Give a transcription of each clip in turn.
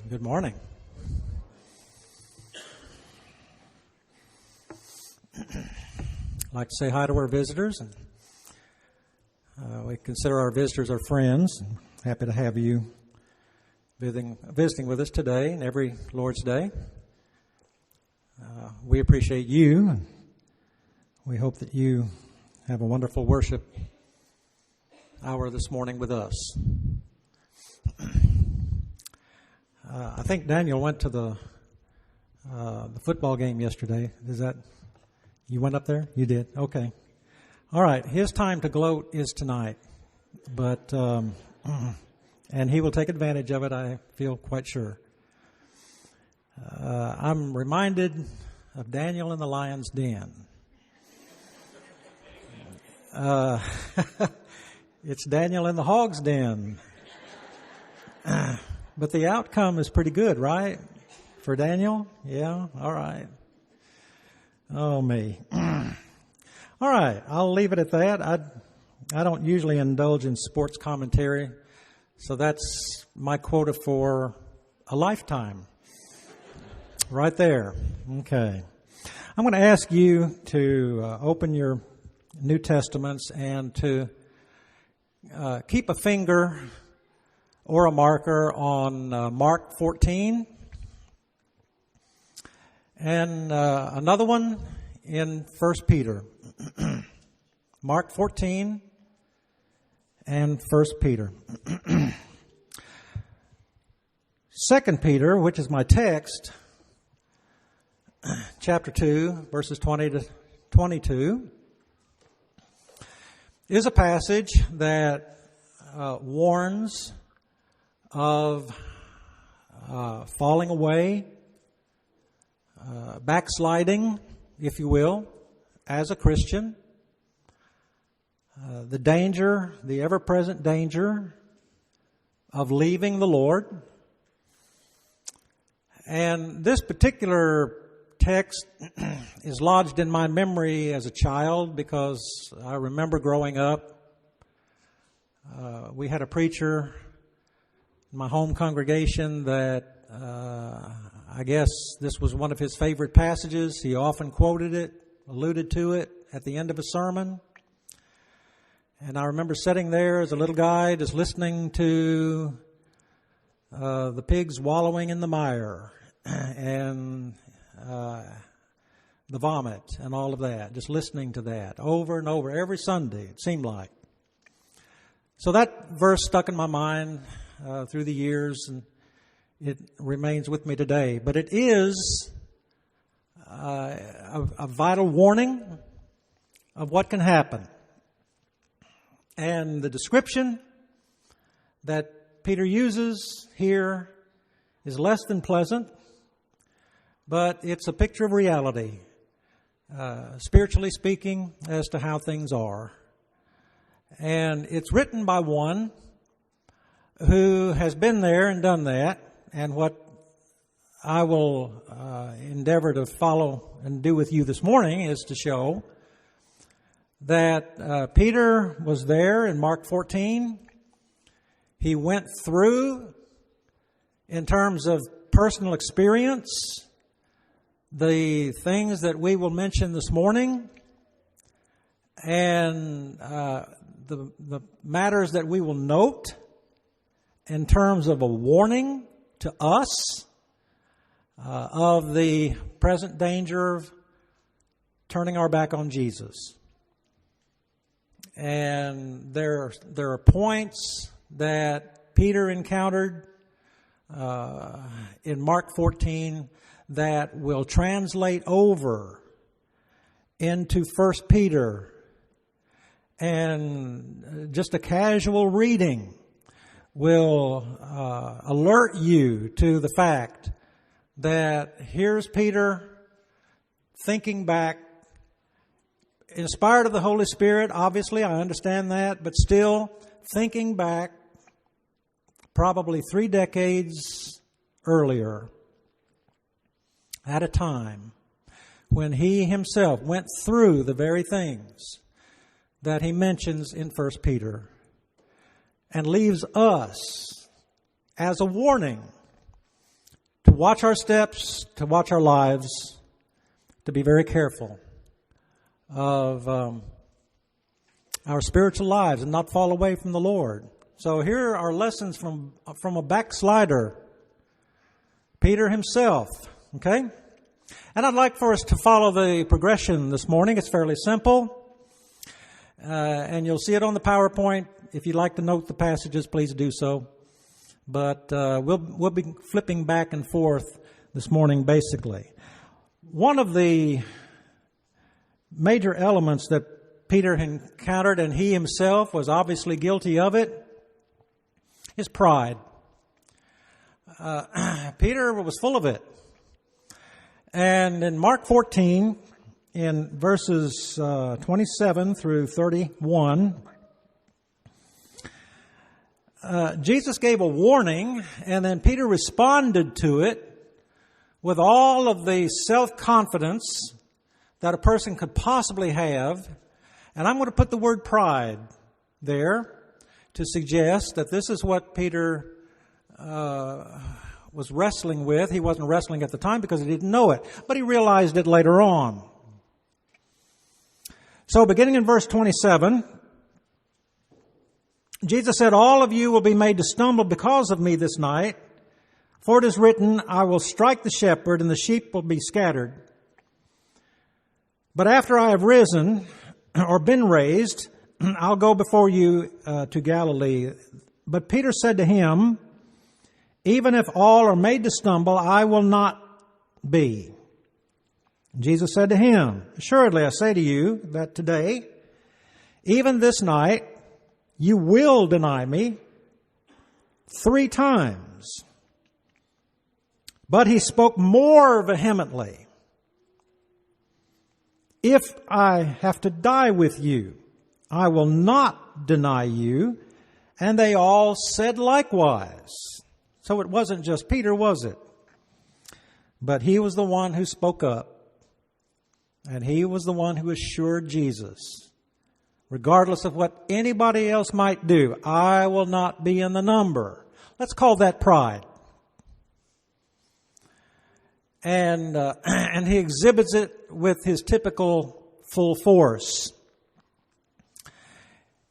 Good morning. I'd like to say hi to our visitors. We consider our visitors our friends. Happy to have you visiting with us today and every Lord's Day. We appreciate you. We hope that you have a wonderful worship hour this morning with us. I think Daniel went to the football game yesterday. Is that, you went up there? You did? Okay. All right. His time to gloat is tonight, but and he will take advantage of it, I feel quite sure. I'm reminded of Daniel in the lion's den. It's Daniel in the hog's den. But the outcome is pretty good, right? For Daniel? Yeah? All right. Oh, me. All right. I'll leave it at that. I don't usually indulge in sports commentary, so that's my quota for a lifetime. Right there. Okay. I'm going to ask you to open your New Testaments and to keep a finger or a marker on Mark 14 and another one in 1 Peter. Mark 14 and 1 Peter. 2 Peter, which is my text, chapter 2, verses 20 to 22, is a passage that warns of falling away, backsliding, if you will, as a Christian, the danger, the ever-present danger of leaving the Lord. And this particular text is lodged in my memory as a child because I remember growing up, we had a preacher in my home congregation that I guess this was one of his favorite passages. He often quoted it, alluded to it at the end of a sermon. And I remember sitting there as a little guy just listening to the pigs wallowing in the mire and the vomit and all of that, just listening to that over and over every Sunday, it seemed like. So that verse stuck in my mind through the years, and it remains with me today. But it is a vital warning of what can happen. And the description that Peter uses here is less than pleasant, but it's a picture of reality, spiritually speaking, as to how things are. And it's written by one who has been there and done that. And what I will endeavor to follow and do with you this morning is to show that Peter was there in Mark 14. He went through, in terms of personal experience, the things that we will mention this morning, and the matters that we will note in terms of a warning to us of the present danger of turning our back on Jesus. And there are points that Peter encountered in Mark 14 that will translate over into 1 Peter. And just a casual reading will alert you to the fact that here's Peter thinking back, inspired of the Holy Spirit, obviously, I understand that, but still thinking back probably 3 decades earlier at a time when he himself went through the very things that he mentions in 1 Peter and leaves us as a warning watch our steps, to watch our lives, to be very careful of our spiritual lives and not fall away from the Lord. So here are lessons from a backslider, Peter himself, okay? And I'd like for us to follow the progression this morning. It's fairly simple, and you'll see it on the PowerPoint. If you'd like to note the passages, please do so. But we'll be flipping back and forth this morning, basically. One of the major elements that Peter encountered, and he himself was obviously guilty of it, is pride. Peter was full of it. And in Mark 14, in verses 27 through 31, Jesus gave a warning, and then Peter responded to it with all of the self-confidence that a person could possibly have. And I'm going to put the word pride there to suggest that this is what Peter was wrestling with. He wasn't wrestling at the time because he didn't know it, but he realized it later on. So beginning in verse 27, Jesus said, "All of you will be made to stumble because of me this night. For it is written, I will strike the shepherd and the sheep will be scattered. But after I have risen or been raised, I'll go before you to Galilee." But Peter said to him, "Even if all are made to stumble, I will not be." Jesus said to him, "Assuredly, I say to you that today, even this night, you will deny me 3 times. But he spoke more vehemently, "If I have to die with you, I will not deny you." And they all said likewise. So it wasn't just Peter, was it? But he was the one who spoke up. And he was the one who assured Jesus, regardless of what anybody else might do, I will not be in the number. Let's call that pride. And he exhibits it with his typical full force.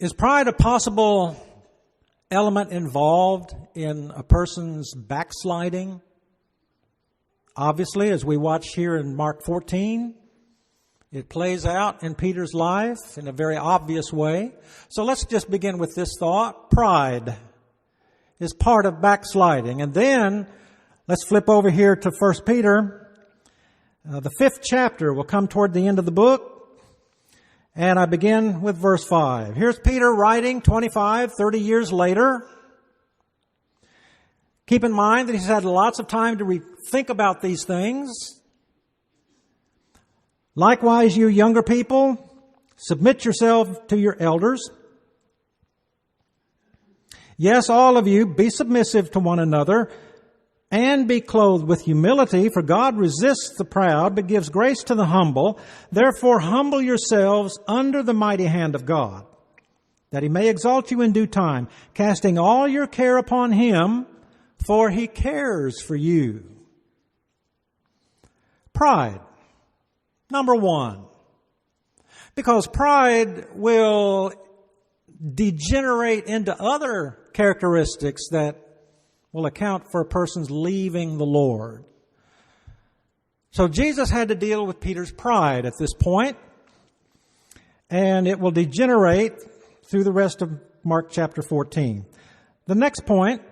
Is pride a possible element involved in a person's backsliding? Obviously, as we watch here in Mark 14, it plays out in Peter's life in a very obvious way. So let's just begin with this thought. Pride is part of backsliding. And then let's flip over here to 1 Peter. The 5th chapter will come toward the end of the book. And I begin with verse 5. Here's Peter writing 25, 30 years later. Keep in mind that he's had lots of time to think about these things. "Likewise, you younger people, submit yourself to your elders. Yes, all of you, be submissive to one another and be clothed with humility, for God resists the proud but gives grace to the humble. Therefore, humble yourselves under the mighty hand of God, that he may exalt you in due time, casting all your care upon him, for he cares for you." Pride. Number 1, because pride will degenerate into other characteristics that will account for a person's leaving the Lord. So Jesus had to deal with Peter's pride at this point, and it will degenerate through the rest of Mark chapter 14. The next point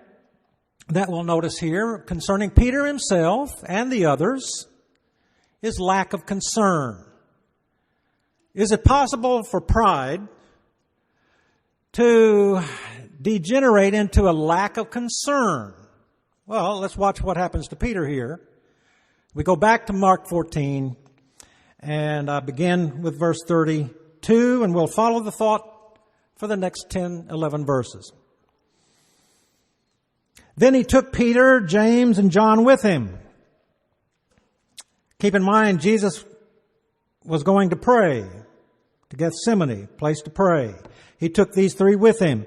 that we'll notice here concerning Peter himself and the others is lack of concern. Is it possible for pride to degenerate into a lack of concern? Well, let's watch what happens to Peter here. We go back to Mark 14, and I begin with verse 32, and we'll follow the thought for the next 10, 11 verses. "Then he took Peter, James, and John with him." Keep in mind, Jesus was going to pray to Gethsemane, place to pray. He took these 3 with him.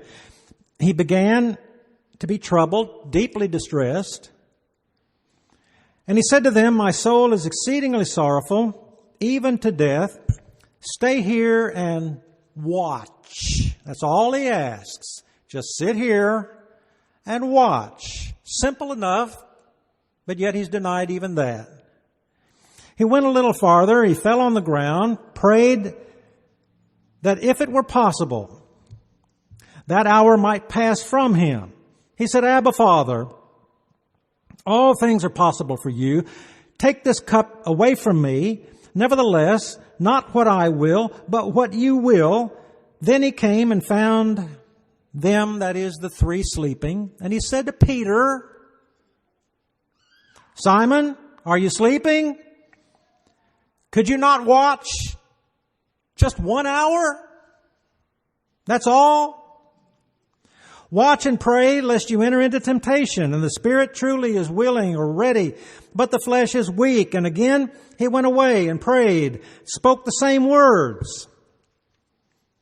He began to be troubled, deeply distressed. And he said to them, my soul is exceedingly sorrowful, even to death. Stay here and watch. That's all he asks. Just sit here and watch. Simple enough, but yet he's denied even that. He went a little farther. He fell on the ground, prayed that if it were possible, that hour might pass from him. He said, Abba, Father, all things are possible for you. Take this cup away from me. Nevertheless, not what I will, but what you will. Then he came and found them, that is, the three sleeping. And he said to Peter, Simon, are you sleeping? Could you not watch just 1 hour? That's all. Watch and pray lest you enter into temptation. And the spirit truly is willing or ready, but the flesh is weak. And again, he went away and prayed, spoke the same words.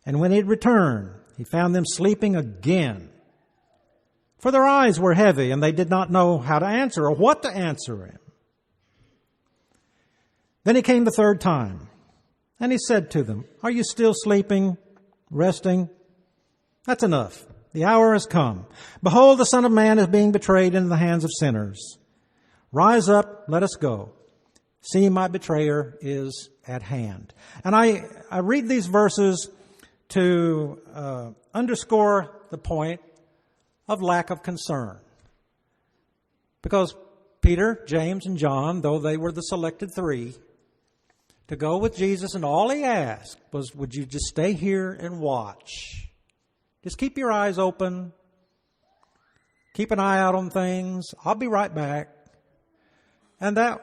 And when he had returned, he found them sleeping again. For their eyes were heavy, and they did not know how to answer or what to answer him. Then he came the third time, and he said to them, are you still sleeping, resting? That's enough. The hour has come. Behold, the Son of Man is being betrayed into the hands of sinners. Rise up, let us go. See, my betrayer is at hand. And I read these verses to underscore the point of lack of concern. Because Peter, James, and John, though they were the selected three, to go with Jesus, and all he asked was, would you just stay here and watch? Just keep your eyes open. Keep an eye out on things. I'll be right back. And that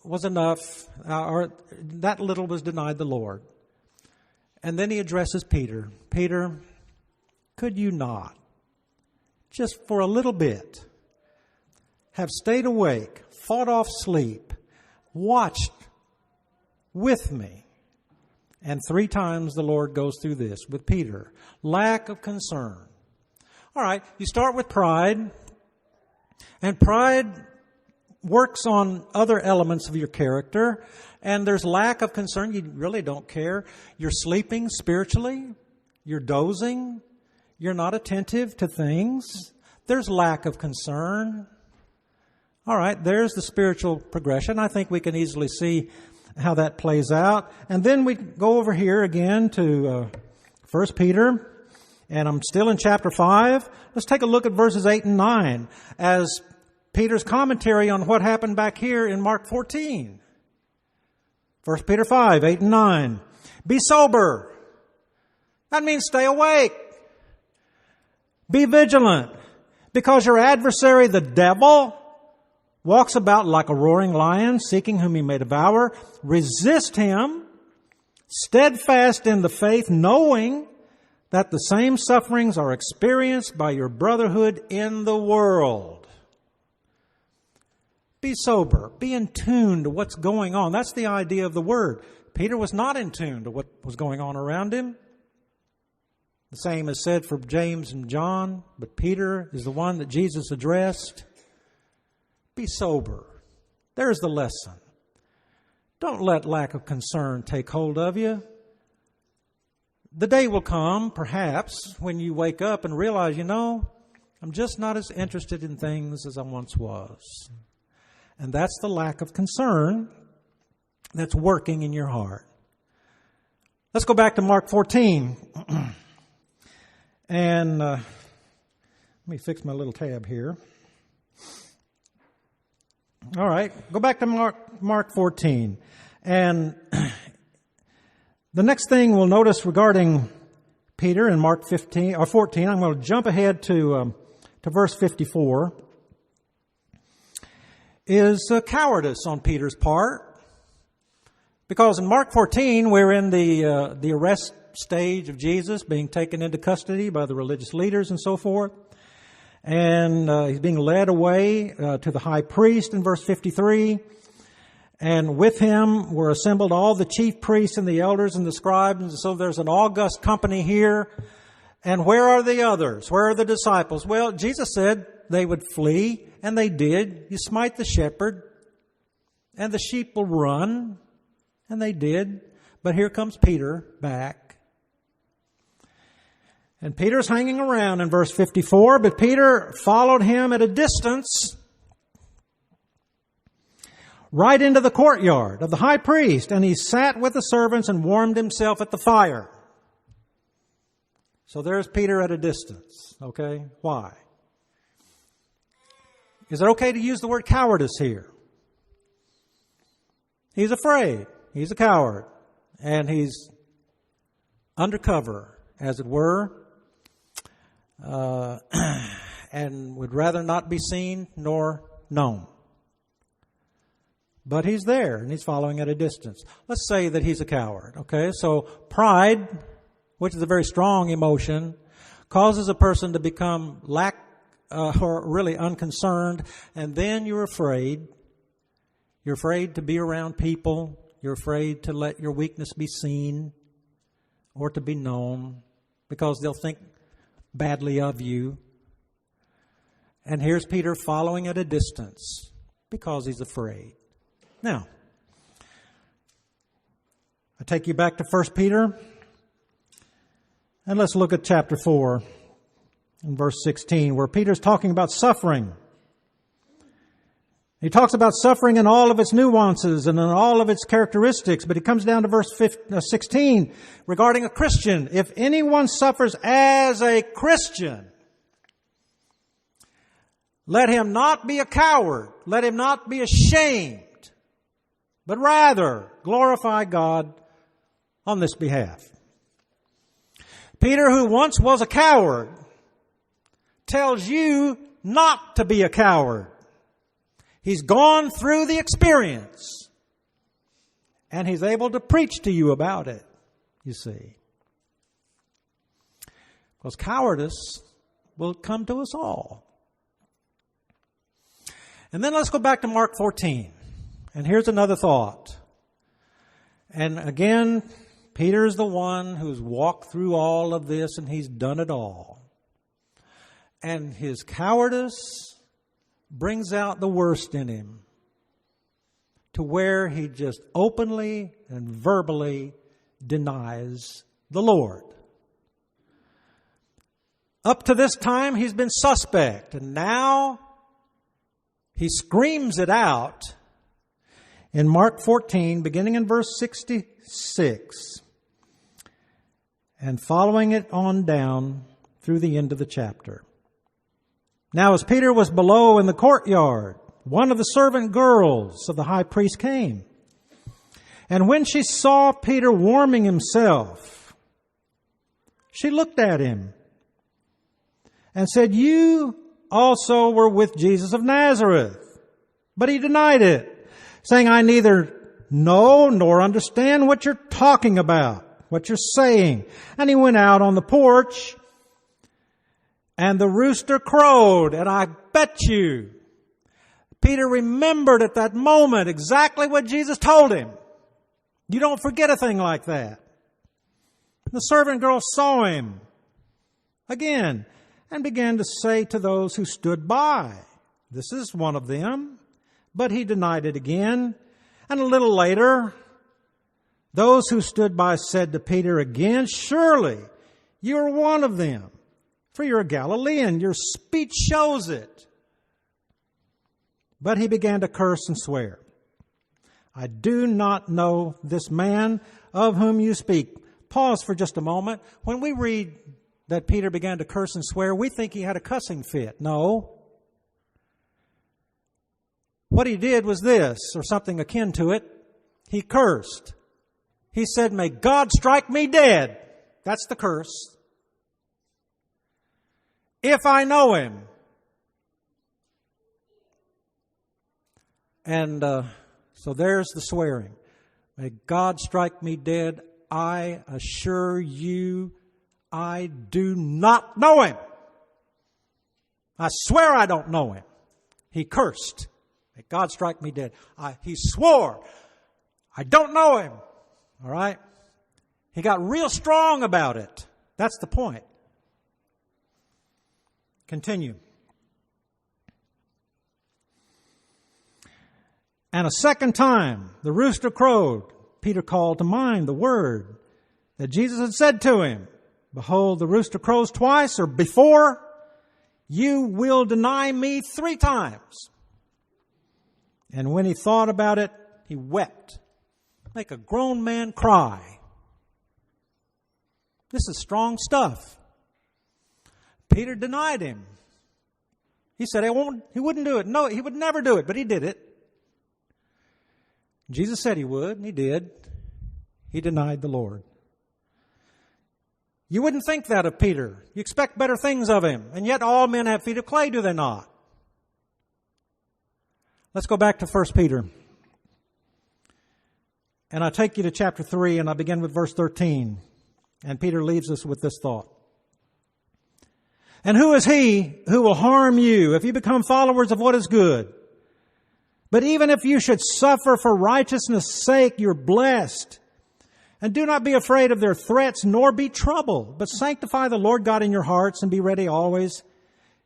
was enough, or that little was denied the Lord. And then he addresses Peter. Peter, could you not, just for a little bit, have stayed awake, fought off sleep, watched with me? And 3 times the Lord goes through this with Peter. Lack of concern. All right, you start with pride. And pride works on other elements of your character. And there's lack of concern. You really don't care. You're sleeping spiritually. You're dozing. You're not attentive to things. There's lack of concern. All right, there's the spiritual progression. I think we can easily see how that plays out. And then we go over here again to 1 Peter. And I'm still in chapter 5. Let's take a look at verses 8 and 9 as Peter's commentary on what happened back here in Mark 14. 1 Peter 5, 8 and 9. Be sober. That means stay awake. Be vigilant, because your adversary, the devil, walks about like a roaring lion, seeking whom he may devour. Resist him, steadfast in the faith, knowing that the same sufferings are experienced by your brotherhood in the world. Be sober. Be in tune to what's going on. That's the idea of the word. Peter was not in tune to what was going on around him. The same is said for James and John, but Peter is the one that Jesus addressed. Be sober. There's the lesson. Don't let lack of concern take hold of you. The day will come, perhaps, when you wake up and realize, I'm just not as interested in things as I once was. And that's the lack of concern that's working in your heart. Let's go back to Mark 14. And let me fix my little tab here. All right, go back to Mark 14. And the next thing we'll notice regarding Peter in Mark 15 or 14, I'm going to jump ahead to verse 54, is cowardice on Peter's part. Because in Mark 14, we're in the arrest stage of Jesus being taken into custody by the religious leaders and so forth. And he's being led away to the high priest in verse 53. And with him were assembled all the chief priests and the elders and the scribes. And so there's an august company here. And where are the others? Where are the disciples? Well, Jesus said, they would flee, and they did. You smite the shepherd, and the sheep will run, and they did. But here comes Peter back. And Peter's hanging around in verse 54, but Peter followed him at a distance right into the courtyard of the high priest, and he sat with the servants and warmed himself at the fire. So there's Peter at a distance, okay? Why? Is it okay to use the word cowardice here? He's afraid. He's a coward. And he's undercover, as it were, and would rather not be seen nor known. But he's there, and he's following at a distance. Let's say that he's a coward, okay? So pride, which is a very strong emotion, causes a person to become or really unconcerned, and then you're afraid. You're afraid to be around people. You're afraid to let your weakness be seen or to be known because they'll think badly of you. And here's Peter following at a distance because he's afraid. Now, I take you back to 1 Peter, and let's look at chapter 4 and verse 16, where Peter's talking about suffering. He talks about suffering in all of its nuances and in all of its characteristics, but he comes down to verse 16 regarding a Christian. If anyone suffers as a Christian, let him not be a coward. Let him not be ashamed, but rather glorify God on this behalf. Peter, who once was a coward, tells you not to be a coward. He's gone through the experience, and he's able to preach to you about it, you see. Because cowardice will come to us all. And then let's go back to Mark 14. And here's another thought. And again, Peter's the one who's walked through all of this, and he's done it all. And his cowardice brings out the worst in him to where he just openly and verbally denies the Lord. Up to this time, he's been suspect, and now he screams it out in Mark 14, beginning in verse 66, and following it on down through the end of the chapter. Now, as Peter was below in the courtyard, one of the servant girls of the high priest came. And when she saw Peter warming himself, she looked at him and said, "You also were with Jesus of Nazareth." But he denied it, saying, "I neither know nor understand what you're talking about, what you're saying." And he went out on the porch, and the rooster crowed, and I bet you Peter remembered at that moment exactly what Jesus told him. You don't forget a thing like that. The servant girl saw him again and began to say to those who stood by, "This is one of them." But he denied it again. And a little later, those who stood by said to Peter again, "Surely you are one of them, for you're a Galilean. Your speech shows it." But he began to curse and swear, "I do not know this man of whom you speak." Pause for just a moment. When we read that Peter began to curse and swear, we think he had a cussing fit. No. What he did was this, or something akin to it. He cursed. He said, "May God strike me dead." That's the curse. "If I know him." And so there's the swearing. "May God strike me dead. I assure you, I do not know him. I swear I don't know him." He cursed. "May God strike me dead." He swore, "I don't know him." All right? He got real strong about it. That's the point. Continue. And a second time the rooster crowed. Peter called to mind the word that Jesus had said to him, behold, the rooster crows twice, or before you will deny me 3 times. And when he thought about it, he wept. Make a grown man cry. This is strong stuff. Peter denied him. He said he wouldn't do it. No, he would never do it, but he did it. Jesus said he would, and he did. He denied the Lord. You wouldn't think that of Peter. You expect better things of him. And yet all men have feet of clay, do they not? Let's go back to 1 Peter. And I take you to chapter 3, and I begin with verse 13. And Peter leaves us with this thought. And who is he who will harm you if you become followers of what is good? But even if you should suffer for righteousness' sake, you're blessed. And do not be afraid of their threats, nor be troubled, but sanctify the Lord God in your hearts and be ready always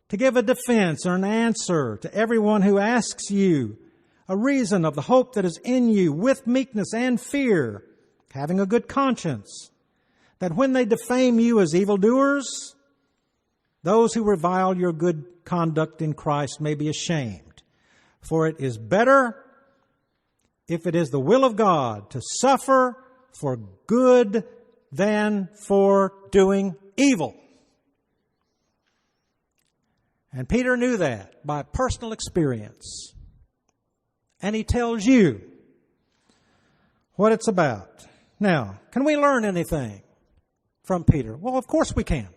to give a defense or an answer to everyone who asks you a reason of the hope that is in you with meekness and fear, having a good conscience, that when they defame you as evildoers, those who revile your good conduct in Christ may be ashamed. For it is better, if it is the will of God, to suffer for good than for doing evil. And Peter knew that by personal experience. And he tells you what it's about. Now, can we learn anything from Peter? Well, of course we can.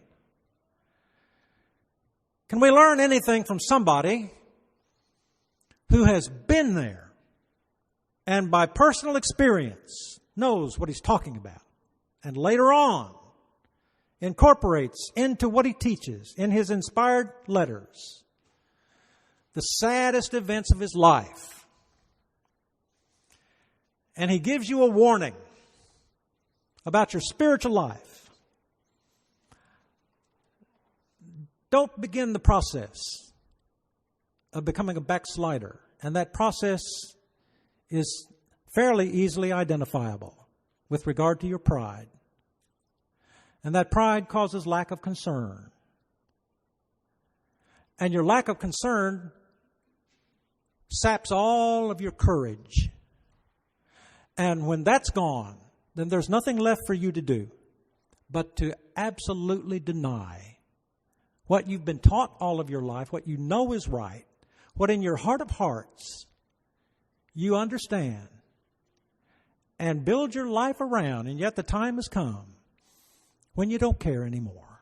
Can we learn anything from somebody who has been there and by personal experience knows what he's talking about, and later on incorporates into what he teaches in his inspired letters the saddest events of his life? And he gives you a warning about your spiritual life. Don't begin the process of becoming a backslider. And that process is fairly easily identifiable with regard to your pride. And that pride causes lack of concern. And your lack of concern saps all of your courage. And when that's gone, then there's nothing left for you to do but to absolutely deny what you've been taught all of your life, what you know is right, what in your heart of hearts you understand, and build your life around. And yet the time has come when you don't care anymore.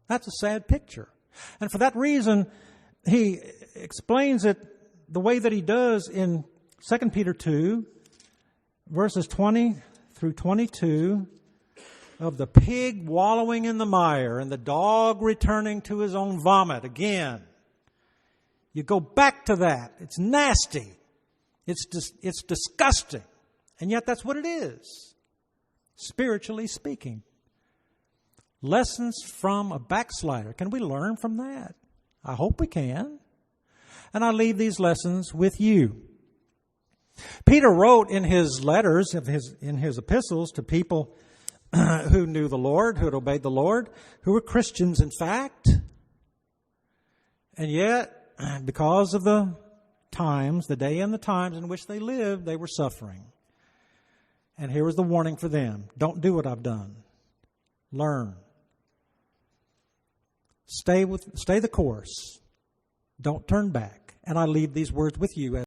That's a sad picture. And for that reason, he explains it the way that he does in 2 Peter 2, verses 20 through 22, of the pig wallowing in the mire and the dog returning to his own vomit. Again, you go back to that. It's nasty. It's disgusting. And yet that's what it is, spiritually speaking. Lessons from a backslider. Can we learn from that? I hope we can. And I leave these lessons with you. Peter wrote in his letters, in his epistles to people who knew the Lord, who had obeyed the Lord, who were Christians in fact. And yet, because of the times, the day and the times in which they lived, they were suffering. And here was the warning for them. Don't do what I've done. Learn. Stay the course. Don't turn back. And I leave these words with you.